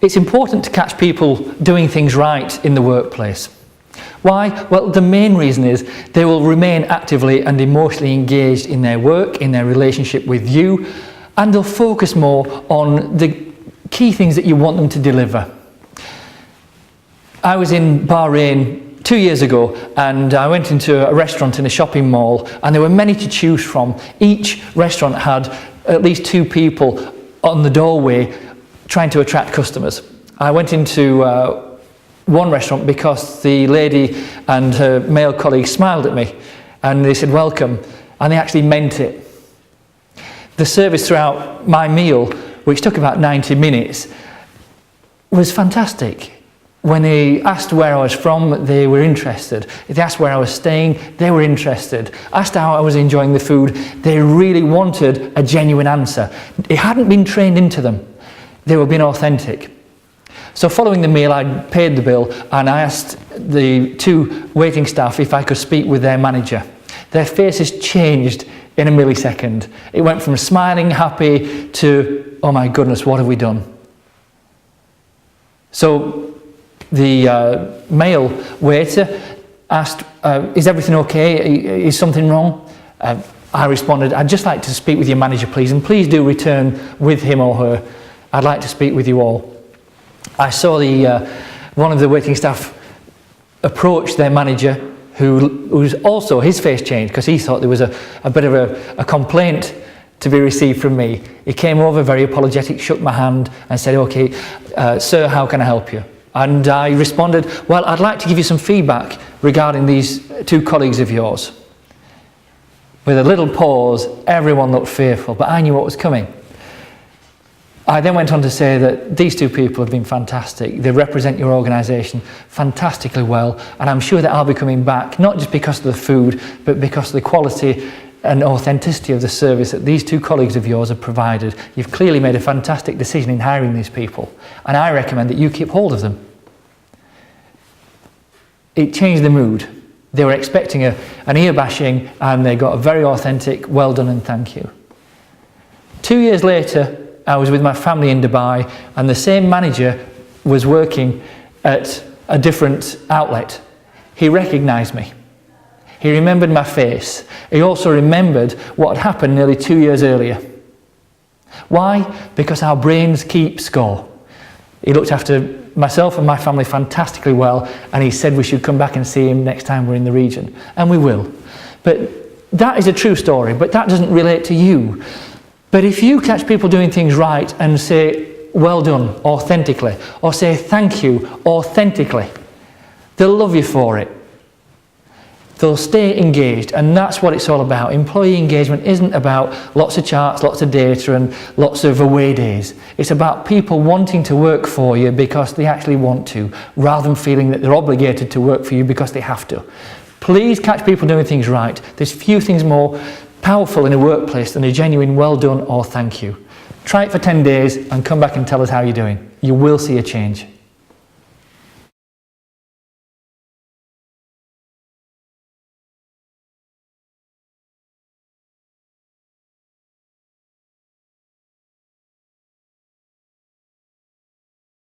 It's important to catch people doing things right in the workplace. Why? Well, the main reason is they will remain actively and emotionally engaged in their work, in their relationship with you, and they'll focus more on the key things that you want them to deliver. I was in Bahrain 2 years ago, and I went into a restaurant in a shopping mall, and there were many to choose from. Each restaurant had at least 2 people on the doorway trying to attract customers. I went into one restaurant because the lady and her male colleague smiled at me and they said welcome, and they actually meant it. The service throughout my meal, which took about 90 minutes, was fantastic. When they asked where I was from, they were interested. If they asked where I was staying, they were interested. Asked how I was enjoying the food, they really wanted a genuine answer. It hadn't been trained into them. They were being authentic. So following the meal, I paid the bill and I asked the 2 waiting staff if I could speak with their manager. Their faces changed in a millisecond. It went from smiling, happy to, oh my goodness, what have we done? So the male waiter asked, is everything okay? Is something wrong? I responded, I'd just like to speak with your manager, please, and please do return with him or her. I'd like to speak with you all. I saw one of the waiting staff approach their manager, who was also, his face changed because he thought there was a bit of a complaint to be received from me. He came over very apologetic, shook my hand and said, okay, sir, how can I help you? And I responded, well, I'd like to give you some feedback regarding these 2 colleagues of yours. With a little pause, everyone looked fearful, but I knew what was coming. I then went on to say that these 2 people have been fantastic. They represent your organisation fantastically well, and I'm sure that I'll be coming back, not just because of the food, but because of the quality and authenticity of the service that these 2 colleagues of yours have provided. You've clearly made a fantastic decision in hiring these people, and I recommend that you keep hold of them. It changed the mood. They were expecting an ear bashing, and they got a very authentic, well done and thank you. 2 years later, I was with my family in Dubai, and the same manager was working at a different outlet. He recognised me. He remembered my face. He also remembered what had happened nearly 2 years earlier. Why? Because our brains keep score. He looked after myself and my family fantastically well, and he said we should come back and see him next time we're in the region. And we will. But that is a true story, but that doesn't relate to you. But if you catch people doing things right and say, well done, authentically, or say thank you, authentically, they'll love you for it. They'll stay engaged, and that's what it's all about. Employee engagement isn't about lots of charts, lots of data, and lots of away days. It's about people wanting to work for you because they actually want to, rather than feeling that they're obligated to work for you because they have to. Please catch people doing things right. There's few things more powerful in a workplace than a genuine well done or thank you. Try it for 10 days and come back and tell us how you're doing. You will see a change.